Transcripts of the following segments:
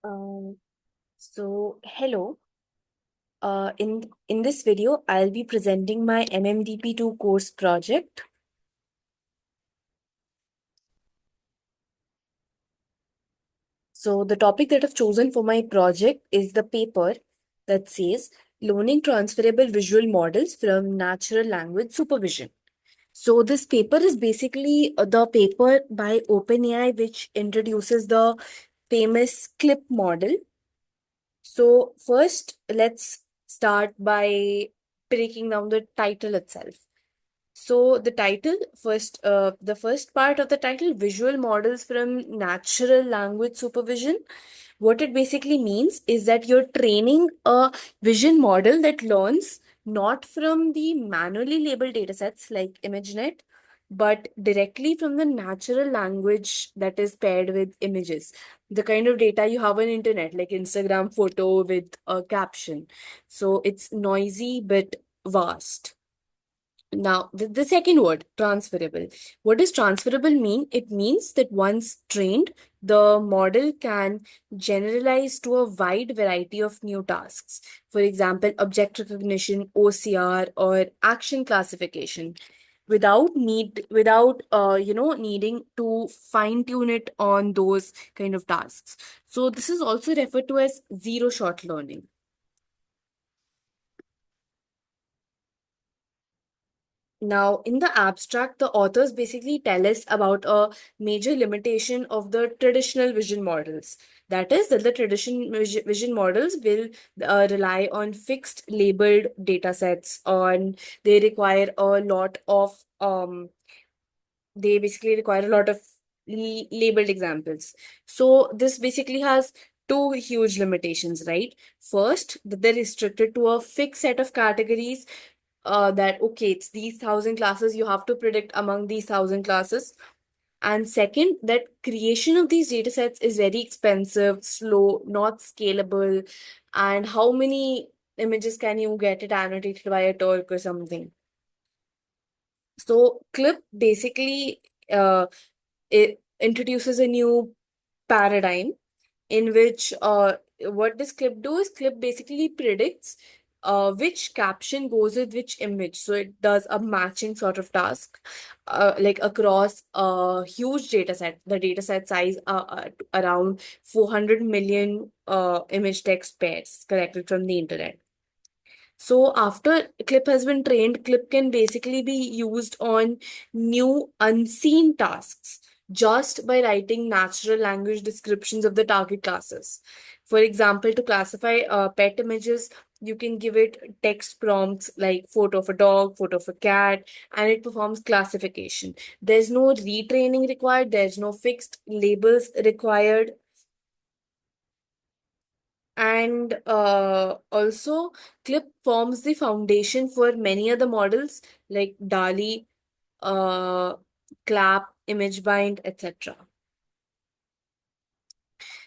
Um, Hello. In this video, I'll be presenting my MMDP2 course project. So the topic that I've chosen for my project is the paper that says Learning Transferable Visual Models from Natural Language Supervision. So this paper is basically the paper by OpenAI, which introduces the famous CLIP model. So first, let's start by breaking down the title itself. So the first part of the title, Visual Models from Natural Language Supervision. What it basically means is that you're training a vision model that learns not from the manually labeled datasets like ImageNet, but directly from the natural language that is paired with images. The kind of data you have on internet, like Instagram photo with a caption. So it's noisy but vast. Now, the second word, transferable. What does transferable mean? It means that once trained, the model can generalize to a wide variety of new tasks. For example, object recognition, OCR, or action classification, without needing to fine tune it on those kind of tasks. So this is also referred to as zero shot learning. Now, in the abstract, the authors basically tell us about a major limitation of the traditional vision models. That is, that the vision models will rely on fixed labeled data sets, they require a lot of they basically require a lot of labeled examples. So this basically has two huge limitations, right? First, that they're restricted to a fixed set of categories, that okay, it's these 1,000 classes, you have to predict among these 1,000 classes. And second, that creation of these data sets is very expensive, slow, not scalable. And how many images can you get it annotated by a Turk or something? So Clip basically it introduces a new paradigm in which what does Clip do is Clip basically predicts which caption goes with which image. So it does a matching sort of task, like across a huge data set. The data set size around 400 million image text pairs collected from the internet. So after Clip has been trained, Clip can basically be used on new unseen tasks just by writing natural language descriptions of the target classes. For example, to classify pet images, you can give it text prompts like photo of a dog, photo of a cat, and it performs classification. There's no retraining required, there's no fixed labels required. And also, Clip forms the foundation for many other models like DALI, uh, Clap, ImageBind, etc.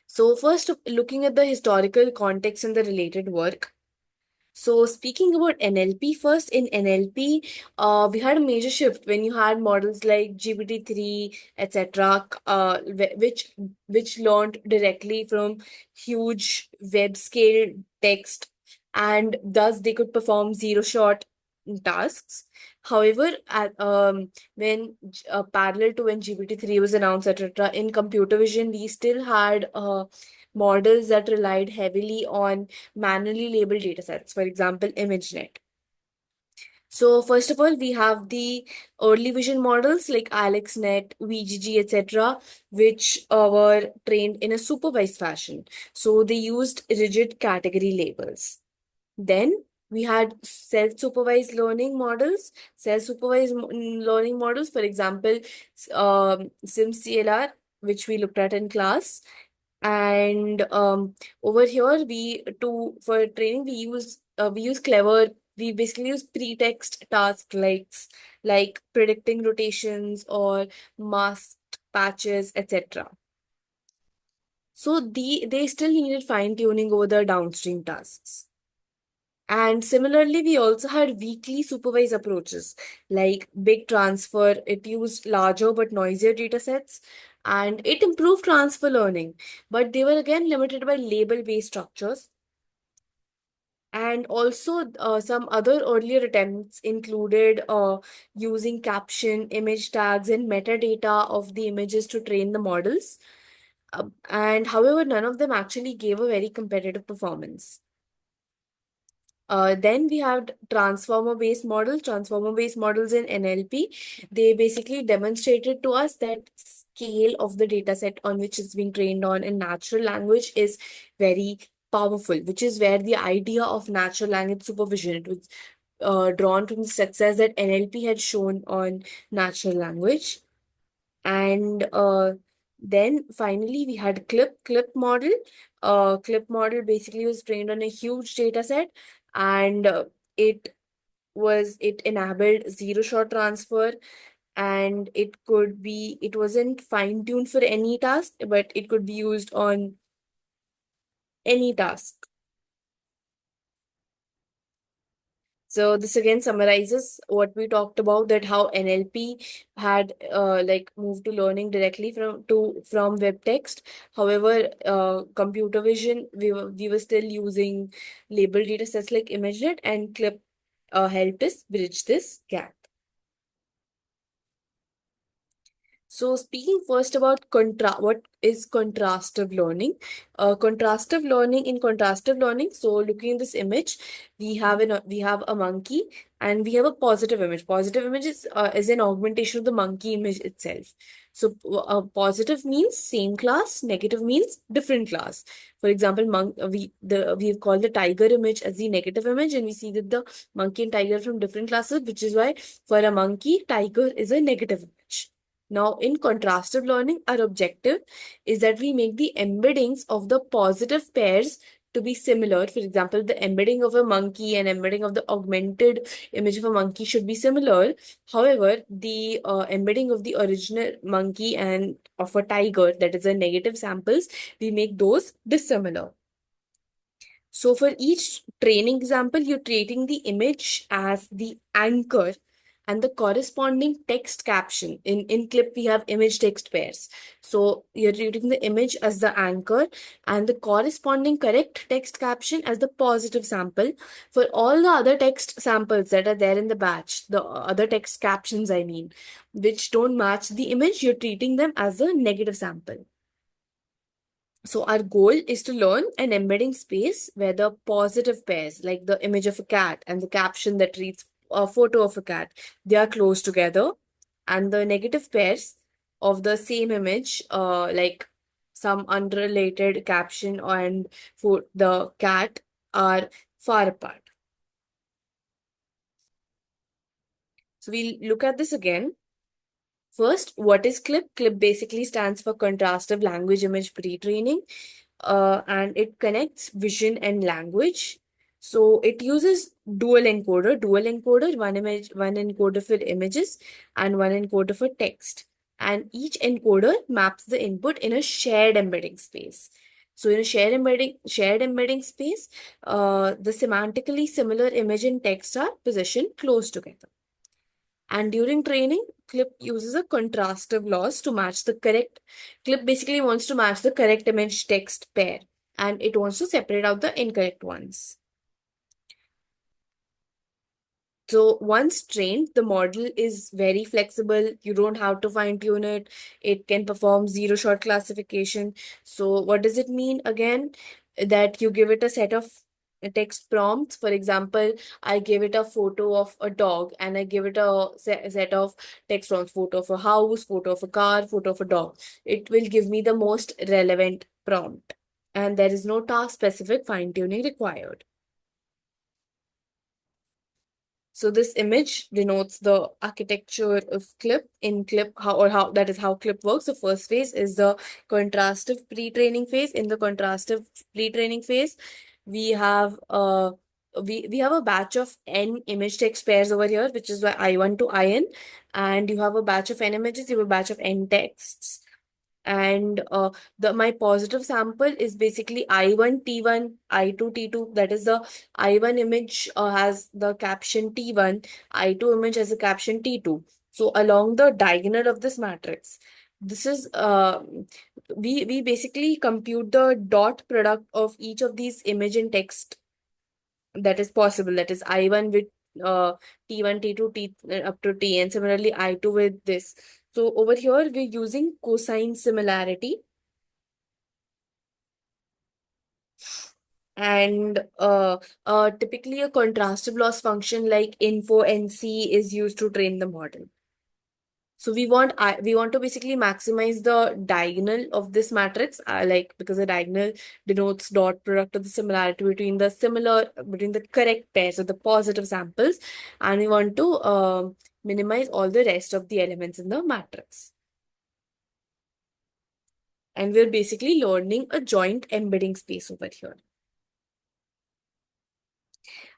So, first, looking at the historical context and the related work. So, speaking about NLP first, in NLP, we had a major shift when you had models like GPT-3, etc., which learned directly from huge web scale text, and thus they could perform zero shot tasks. However, when parallel to when GPT-3 was announced, etc., in computer vision, we still had models that relied heavily on manually labeled datasets, for example, ImageNet. So first of all, we have the early vision models like AlexNet, VGG, etc., which were trained in a supervised fashion. So they used rigid category labels. Then we had self-supervised learning models. Learning models, for example, SimCLR, which we looked at in class. And over here, for training we use clever. We basically use pretext task like predicting rotations or masked patches, etc. So they still needed fine tuning over the downstream tasks. And similarly, we also had weakly supervised approaches like big transfer. It used larger but noisier data sets and it improved transfer learning. But they were again limited by label-based structures. And also, some other earlier attempts included using caption, image tags, and metadata of the images to train the models. And however, none of them actually gave a very competitive performance. Then we have transformer-based models. Transformer-based models in NLP, they basically demonstrated to us that scale of the data set on which it's being trained on in natural language is very powerful, which is where the idea of natural language supervision, it was drawn from the success that NLP had shown on natural language. And then finally we had clip model. Clip model basically was trained on a huge data set, and it it enabled zero shot transfer, and it wasn't fine-tuned for any task, but it could be used on any task. So this again summarizes what we talked about, that how NLP had like moved to learning directly from web text. However, computer vision, we were still using labeled data sets like ImageNet, and Clip helped us bridge this gap. So speaking first about what is contrastive learning? Contrastive learning. So looking at this image, we have a monkey and we have a positive image. Positive image is an augmentation of the monkey image itself. So positive means same class, negative means different class. For example, we've called the tiger image as the negative image, and we see that the monkey and tiger are from different classes, which is why for a monkey, tiger is a negative image. Now, in contrastive learning, our objective is that we make the embeddings of the positive pairs to be similar. For example, the embedding of a monkey and embedding of the augmented image of a monkey should be similar. However, the embedding of the original monkey and of a tiger, that is a negative samples, we make those dissimilar. So for each training example, you're treating the image as the anchor and the corresponding text caption. In Clip, we have image text pairs. So you're treating the image as the anchor and the corresponding correct text caption as the positive sample. For all the other text samples that are there in the batch, the other text captions, I mean, which don't match the image, you're treating them as a negative sample. So our goal is to learn an embedding space where the positive pairs, like the image of a cat and the caption that reads a photo of a cat, they are close together, and the negative pairs of the same image, like some unrelated caption and for the cat, are far apart. So we'll look at this again. First, what is CLIP? CLIP basically stands for Contrastive Language Image Pre-training, and it connects vision and language. So it uses dual encoder, one encoder for images and one encoder for text. And each encoder maps the input in a shared embedding space. So in a shared embedding space, the semantically similar image and text are positioned close together. And during training, Clip uses a contrastive loss to match the correct. Clip basically wants to match the correct image text pair, and it wants to separate out the incorrect ones. So once trained, the model is very flexible. You don't have to fine tune it. It can perform zero shot classification. So what does it mean again? That you give it a set of text prompts. For example, I give it a photo of a dog and I give it a set of text prompts, photo of a house, photo of a car, photo of a dog. It will give me the most relevant prompt. And there is no task specific fine tuning required. So this image denotes the architecture of Clip. In Clip, how that is how Clip works. The first phase is the contrastive pre-training phase. In the contrastive pre-training phase, we have we have a batch of n image text pairs over here, which is why I1 to IN, and you have a batch of n images, you have a batch of n texts. And the my positive sample is basically I1 T1, I2 T2. That is the I1 image has the caption T1, I2 image has a caption T2. So along the diagonal of this matrix, this is we basically compute the dot product of each of these image and text that is possible. That is I1 with uh, T1, T2, up to T, and similarly I2 with this. So over here, we're using cosine similarity, and typically a contrastive loss function like info NC is used to train the model. So we want to basically maximize the diagonal of this matrix, like because the diagonal denotes dot product of the similarity between the correct pairs of the positive samples, and we want to minimize all the rest of the elements in the matrix. And we're basically learning a joint embedding space over here.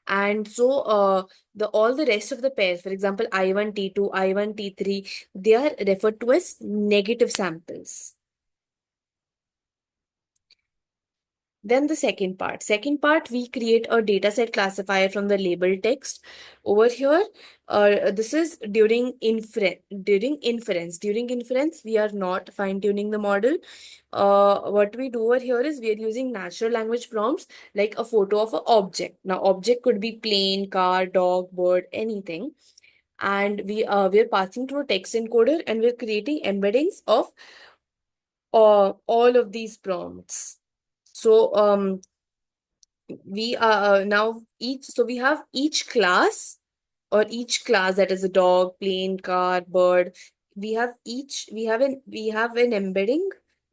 And so the all the rest of the pairs, for example, I1 T2, I1 T3, they are referred to as negative samples. Then the second part, we create a dataset classifier from the label text. Over here, this is during inference. During inference, we are not fine-tuning the model. What we do over here is we are using natural language prompts like a photo of an object. Now, object could be plane, car, dog, bird, anything. And we are passing through a text encoder, and we're creating embeddings of all of these prompts. So we are now each so we have each class, that is a dog, plane, car, bird. We have an embedding.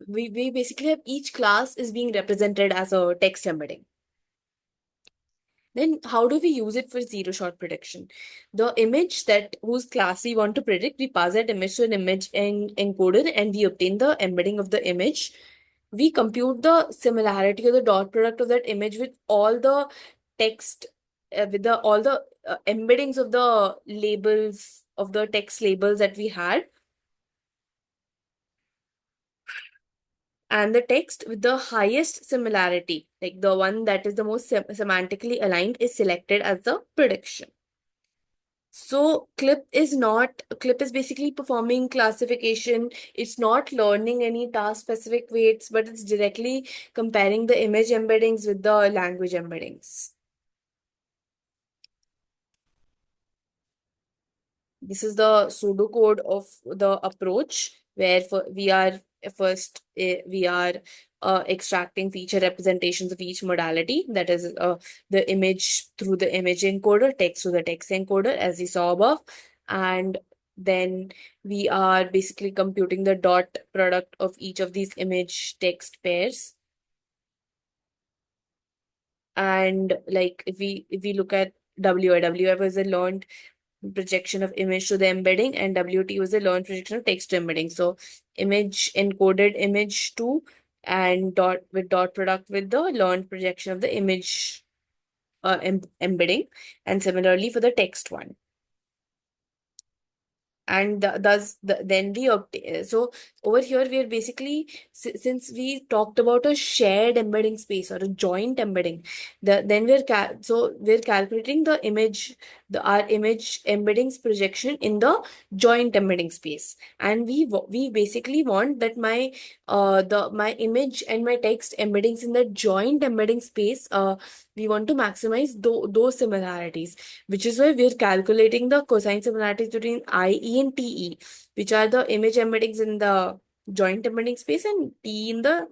We basically have each class is being represented as a text embedding. Then how do we use it for zero shot prediction? The image that whose class we want to predict, we pass that image to an image encoder, and we obtain the embedding of the image. We compute the similarity or the dot product of that image with all the text, with the all the embeddings of the labels of the text labels that we had, and the text with the highest similarity, like the one that is the most semantically aligned, is selected as the prediction. So Clip is basically performing classification. It's not learning any task specific weights, but it's directly comparing the image embeddings with the language embeddings. This is the pseudocode of the approach where we are extracting feature representations of each modality. That is the image through the image encoder, text through the text encoder, as we saw above. And then we are basically computing the dot product of each of these image text pairs. And like if we look at WI was a learned projection of image to the embedding, and WT was a learned projection of text to embedding. So image encoded image to, and dot product with the learned projection of the image embedding, and similarly for the text one. And then we obtain. So over here we are basically, since we talked about a shared embedding space or a joint embedding, then we're calculating the image, our image embeddings projection in the joint embedding space. And we basically want that my image and my text embeddings in the joint embedding space, we want to maximize those similarities, which is why we're calculating the cosine similarities between IE and TE, which are the image embeddings in the joint embedding space, and T in the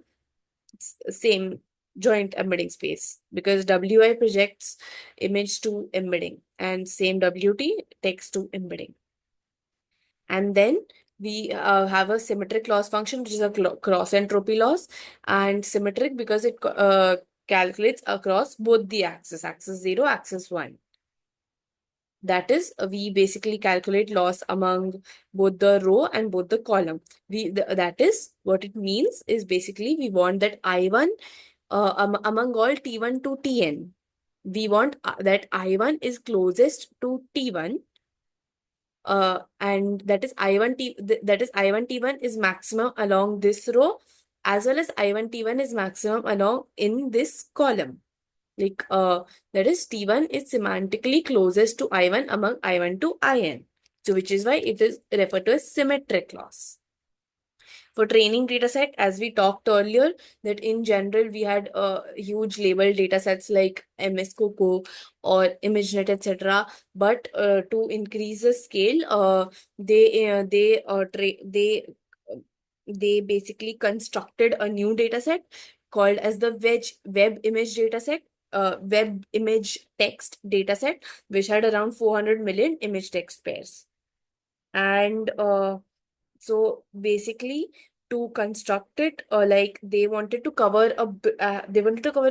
same joint embedding space, because WI projects image to embedding, and same WT text to embedding. And then we have a symmetric loss function, which is a cross entropy loss, and symmetric because it calculates across both the axis, axis 0, axis 1. That is, we basically calculate loss among both the row and both the column. That is, what it means is basically we want that I1 among all T1 to Tn. We want that I1 is closest to T1 and that is I1T1 is maximum along this row, as well as I1T1 is maximum along in this column. Like that is T1 is semantically closest to I1 among I1 to IN. So which is why it is referred to as symmetric loss. For training data set, as we talked earlier, that in general we had huge labeled data sets like MS Coco or ImageNet, etc. But to increase the scale, they basically constructed a new data set called as the web image data set, web image text data set, which had around 400 million image text pairs. And so basically, to construct it, like they wanted to cover a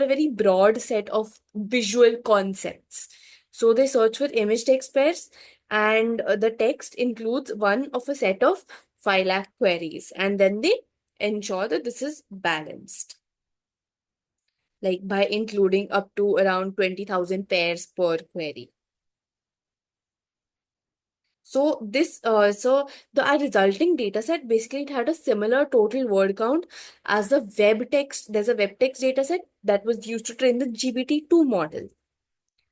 very broad set of visual concepts. So they search for image text pairs, and the text includes one of a set of 5 lakh queries, and then they ensure that this is balanced, like by including up to around 20,000 pairs per query. So our resulting data set, basically it had a similar total word count as the web text. There's a web text data set that was used to train the GPT-2 model.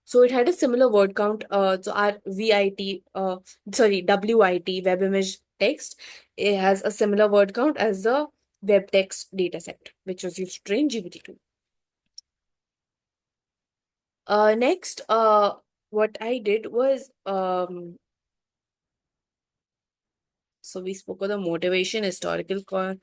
So it had a similar word count. So our WIT, web image text, it has a similar word count as the web text data set, which was used to train GPT-2. Next, what I did was so we spoke of the motivation, historical concept,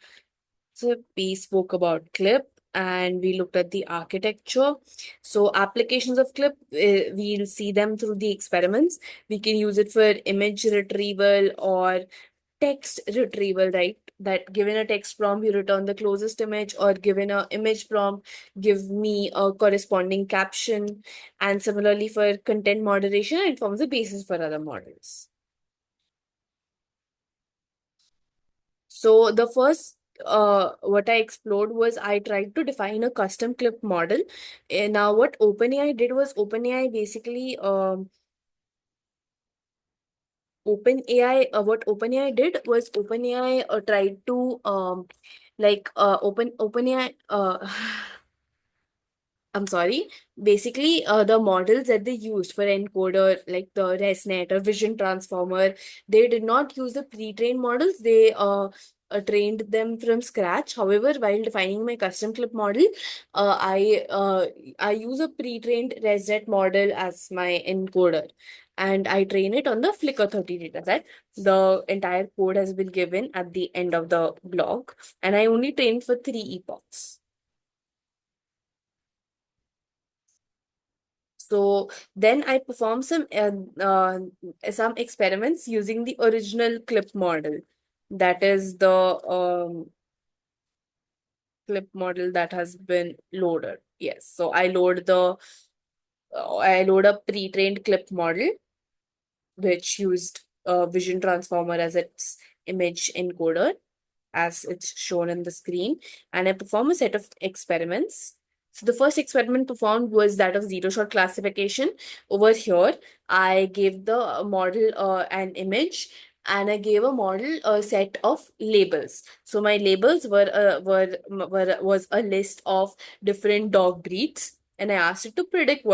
we spoke about CLIP, and we looked at the architecture. So applications of CLIP, we'll see them through the experiments. We can use it for image retrieval or text retrieval, right? That given a text prompt, you return the closest image, or given a image prompt, give me a corresponding caption. And similarly for content moderation, it forms the basis for other models. So the first what I explored was I tried to define a custom clip model. And now what OpenAI did was OpenAI tried to OpenAI I'm sorry. Basically, the models that they used for encoder, like the ResNet or Vision Transformer, they did not use the pre-trained models. They trained them from scratch. However, while defining my custom clip model, uh, I uh, I use a pre-trained ResNet model as my encoder, and I train it on the Flickr 30 dataset. The entire code has been given at the end of the blog, and I only trained for 3 epochs. So then I performed some experiments using the original clip model. That is the clip model that has been loaded. Yes. So I load a pre-trained clip model which used Vision Transformer as its image encoder, as it's shown in the screen, and I perform a set of experiments. So the first experiment performed was that of zero shot classification. Over here, I gave the model an image, and I gave a model a set of labels. So my labels was a list of different dog breeds, and I asked it to predict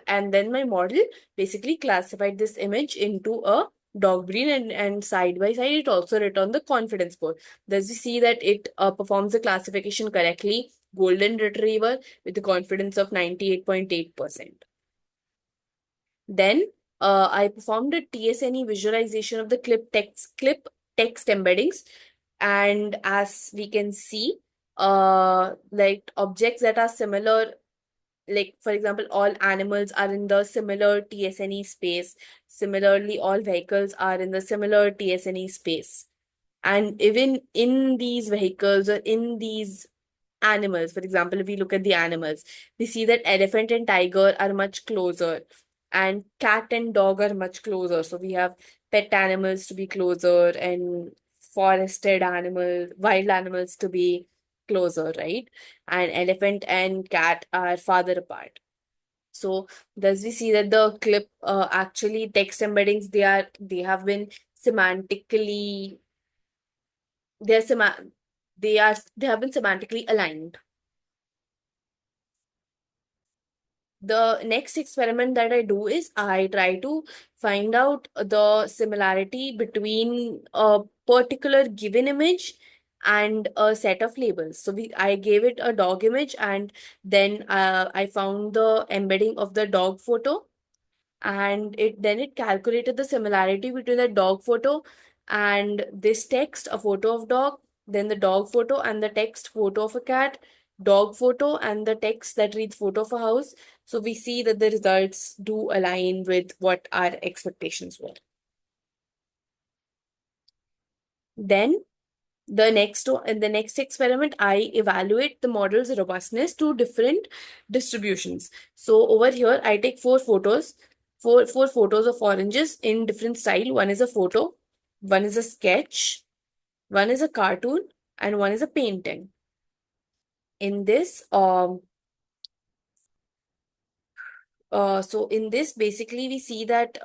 and then my model basically classified this image into a dog breed, and side by side it also returned the confidence score. Thus we see that it performs the classification correctly. Golden retriever with a confidence of 98.8%. Then I performed a TSNE visualization of the clip text embeddings, and as we can see, like objects that are similar, like for example, all animals are in the similar TSNE space. Similarly, all vehicles are in the similar TSNE space. And even in these vehicles or in these animals, for example, if we look at the animals, we see that elephant and tiger are much closer, and cat and dog are much closer. So we have pet animals to be closer, and forested animals, wild animals to be closer, right? And elephant and cat are farther apart. So thus we see that the clip actually text embeddings, they have been semantically they are sema they have been semantically aligned. The next experiment that I do is I try to find out the similarity between a particular given image and a set of labels. So I gave it a dog image, and then I found the embedding of the dog photo, and it calculated the similarity between the dog photo and this text, a photo of dog, then the dog photo and the text, photo of a cat, dog photo and the text that reads photo of a house. So we see that the results do align with what our expectations were. Then in the next experiment, I evaluate the model's robustness to different distributions. So over here, I take four photos of oranges in different style. One is a photo, one is a sketch, one is a cartoon, and one is a painting. In this, so in this, basically, we see that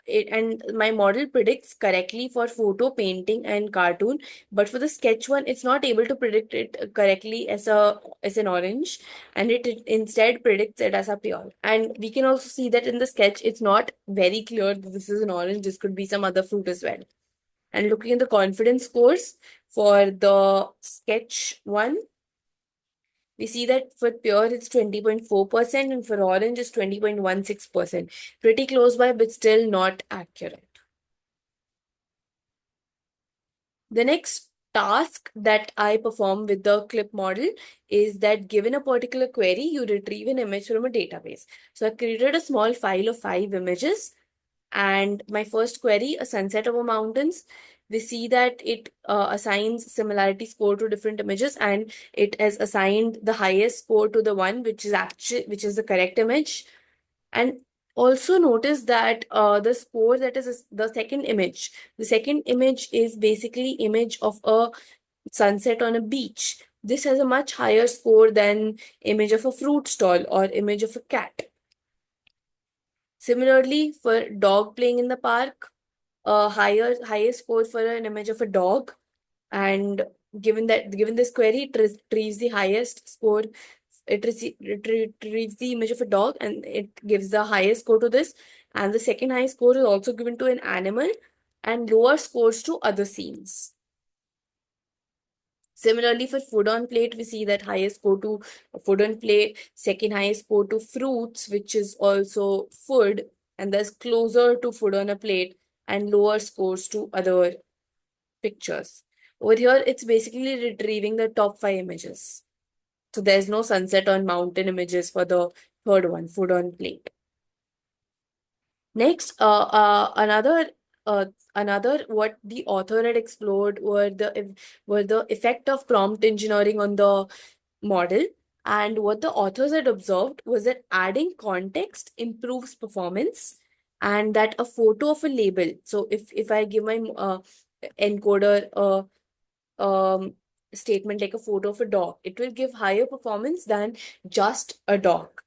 and my model predicts correctly for photo, painting, and cartoon, but for the sketch one, it's not able to predict it correctly as an orange, and it instead predicts it as a pure. And we can also see that in the sketch, it's not very clear that this is an orange. This could be some other fruit as well. And looking at the confidence scores for the sketch one, we see that for pure it's 20.4% and for orange it's 20.16%. Pretty close by, but still not accurate. The next task that I perform with the clip model is that given a particular query, you retrieve an image from a database. So I created a small file of 5 images, and my first query, a sunset over mountains, we see that it assigns similarity score to different images, and it has assigned the highest score to the one which is the correct image. And also notice that the score that is the second image is basically image of a sunset on a beach. This has a much higher score than image of a fruit stall or image of a cat. Similarly, for dog playing in the park, a highest score for an image of a dog, and given this query, it retrieves the highest score. It retrieves the image of a dog, and it gives the highest score to this. And the second highest score is also given to an animal, and lower scores to other scenes. Similarly, for food on plate, we see that highest go to food on plate, second highest go to fruits, which is also food, and thus closer to food on a plate, and lower scores to other pictures. Over here, it's basically retrieving the top 5 images. So there's no sunset on mountain images for the third one, food on plate. Next, another what the author had explored were the effect of prompt engineering on the model. And what the authors had observed was that adding context improves performance, and that a photo of a label. So if I give my encoder a statement like a photo of a dog, it will give higher performance than just a dog.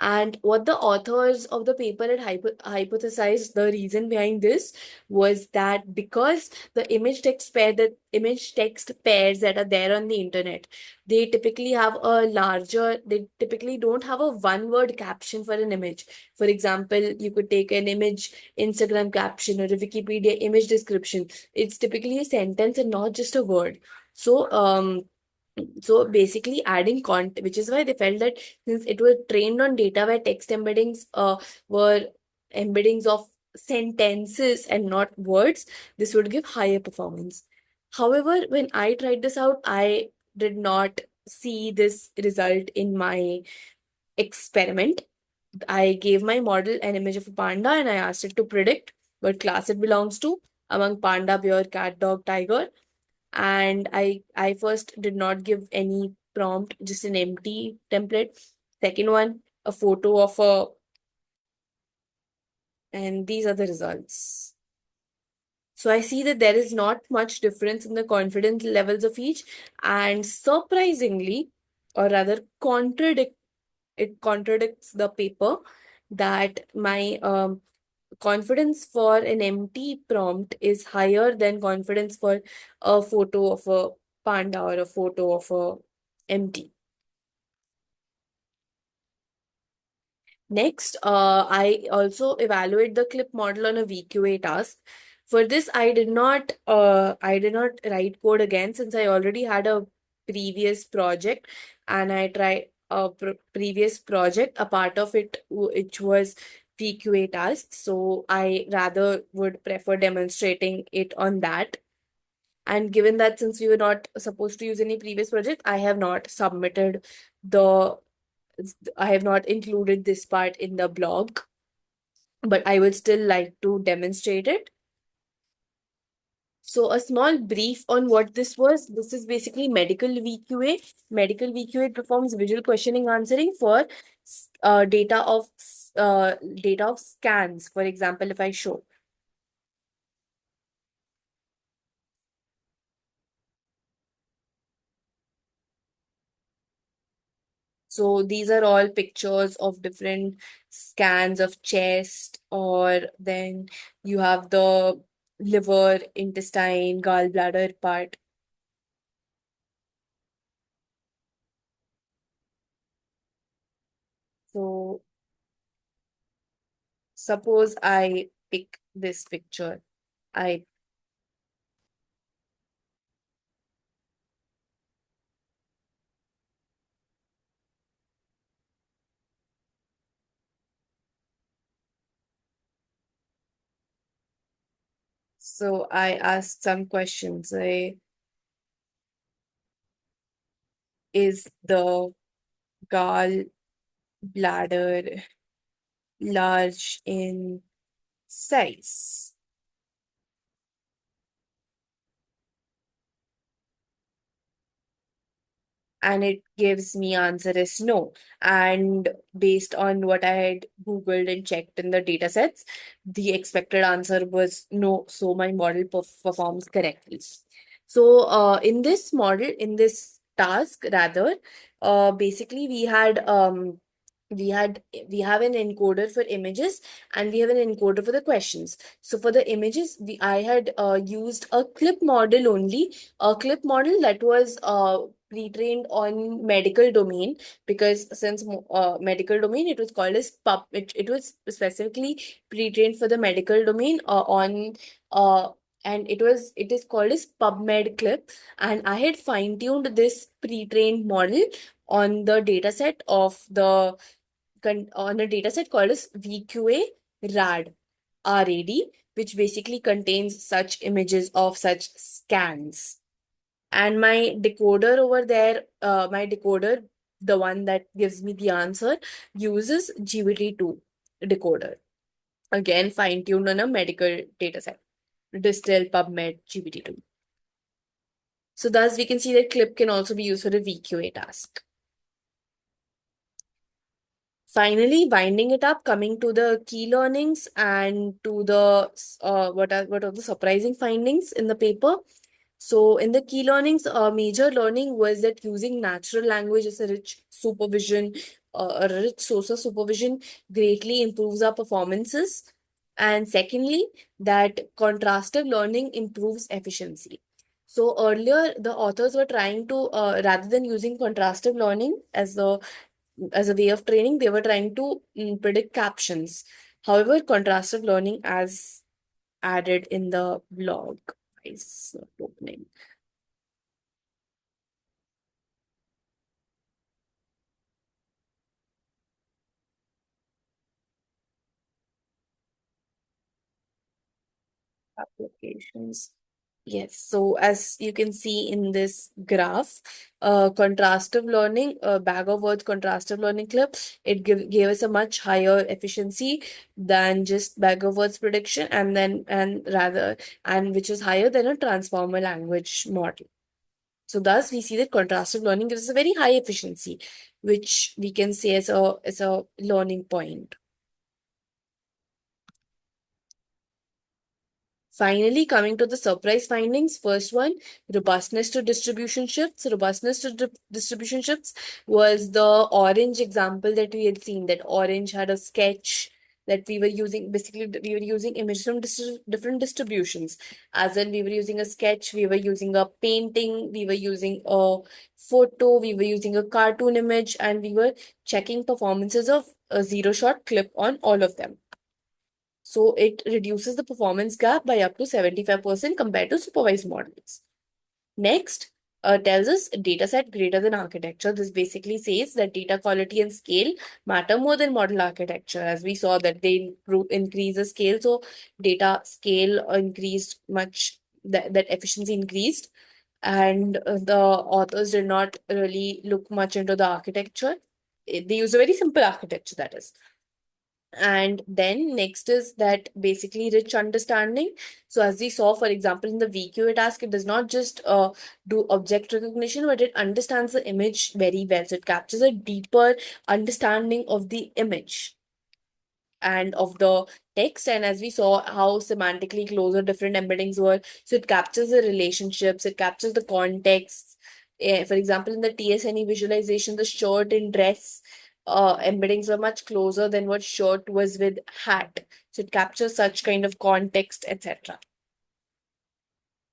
And what the authors of the paper had hypothesized, the reason behind this was that because the image text pairs that are there on the internet, they typically don't have a one word caption for an image. For example, you could take an image Instagram caption or a Wikipedia image description. It's typically a sentence and not just a word. So basically adding content, which is why they felt that since it was trained on data where text embeddings were embeddings of sentences and not words, this would give higher performance. However, when I tried this out, I did not see this result in my experiment. I gave my model an image of a panda and I asked it to predict what class it belongs to among panda, bear, cat, dog, tiger. And I first did not give any prompt, just an empty template. Second one, a photo of a, and these are the results. So I see that there is not much difference in the confidence levels of each, and surprisingly, or rather contradictingly, it contradicts the paper that my confidence for an empty prompt is higher than confidence for a photo of a panda or a photo of a empty. Next, I also evaluate the clip model on a VQA task. For this, I did not write code again since I already had a previous project, and I tried a previous project. A part of it, which was VQA task. So I rather would prefer demonstrating it on that. And given that since we were not supposed to use any previous project, the I have not included this part in the blog, but I would still like to demonstrate it. So a small brief on what this was. This is basically medical VQA. Medical VQA performs visual questioning answering for uh, data of data of scans. For example, if I show. So these are all pictures of different scans of chest, or then you have the liver, intestine, gallbladder part. So suppose I pick this picture. I so I asked some questions. Is the gallbladder large in size? And it gives me answer is no. And based on what I had Googled and checked in the data sets, the expected answer was no. So my model performs correctly. So in this task rather, basically we had we have an encoder for images and we have an encoder for the questions. So for the images, I had used a clip model only, a clip model that was pre-trained on medical domain, because since medical domain, it was called as it was specifically pre-trained for the medical domain on uh, and it is called as PubMed clip, and I had fine-tuned this pre-trained model on the dataset of the on a dataset called as VQA RAD, RAD, which basically contains such images of such scans. And my decoder over there, the one that gives me the answer, uses GPT-2 decoder. Again, fine-tuned on a medical dataset. Distill, PubMed, GPT-2. So thus we can see that clip can also be used for a VQA task. Finally, winding it up, coming to the key learnings and to the what are the surprising findings in the paper. So in the key learnings, a major learning was that using natural language as a rich supervision, a rich source of supervision, greatly improves our performances. And secondly, that contrastive learning improves efficiency. So earlier, the authors were trying to, rather than using contrastive learning as a way of training, they were trying to predict captions. However, contrastive learning, as added in the blog, is not opening. Applications. Yes, so as you can see in this graph, contrastive learning, bag of words contrastive learning clip, gave us a much higher efficiency than just bag of words prediction, and which is higher than a transformer language model. So thus we see that contrastive learning gives us a very high efficiency, which we can say as a learning point. Finally, coming to the surprise findings, first one, robustness to distribution shifts. Robustness to distribution shifts was the orange example that we had seen, that orange had a sketch that we were using. Basically, we were using images from different distributions. As in, we were using a sketch, we were using a painting, we were using a photo, we were using a cartoon image, and we were checking performances of a zero shot clip on all of them. So it reduces the performance gap by up to 75% compared to supervised models. Next, tells us data set greater than architecture. This basically says that data quality and scale matter more than model architecture. As we saw that they increase the scale, so data scale increased much, that efficiency increased. And the authors did not really look much into the architecture. They use a very simple architecture, that is. And then next is that basically rich understanding. So as we saw, for example, in the VQA task, it does not just do object recognition, but it understands the image very well. So it captures a deeper understanding of the image and of the text. And as we saw how semantically closer different embeddings were, so it captures the relationships, it captures the context. For example, in the TSNE visualization, the shirt and dress embeddings were much closer than what shirt was with hat. So it captures such kind of context, etc.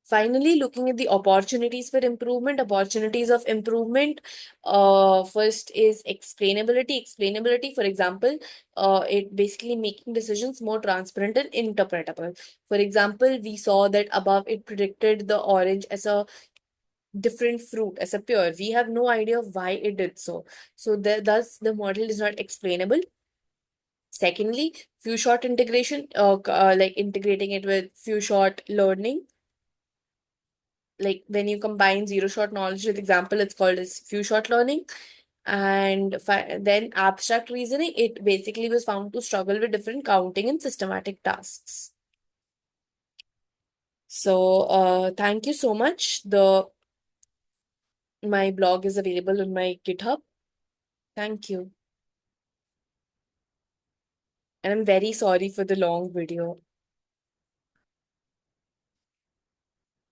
Finally, looking at the opportunities for improvement, opportunities of improvement. First is explainability. Explainability, for example, it basically making decisions more transparent and interpretable. For example, we saw that above it predicted the orange as a different fruit, as a pear. We have no idea why it did so. So thus the model is not explainable. Secondly, few shot integration, like integrating it with few shot learning, like when you combine zero shot knowledge with example, it's called as few shot learning. And then abstract reasoning, it basically was found to struggle with different counting and systematic tasks. So thank you so much. The My blog is available on my GitHub. Thank you. And I'm very sorry for the long video.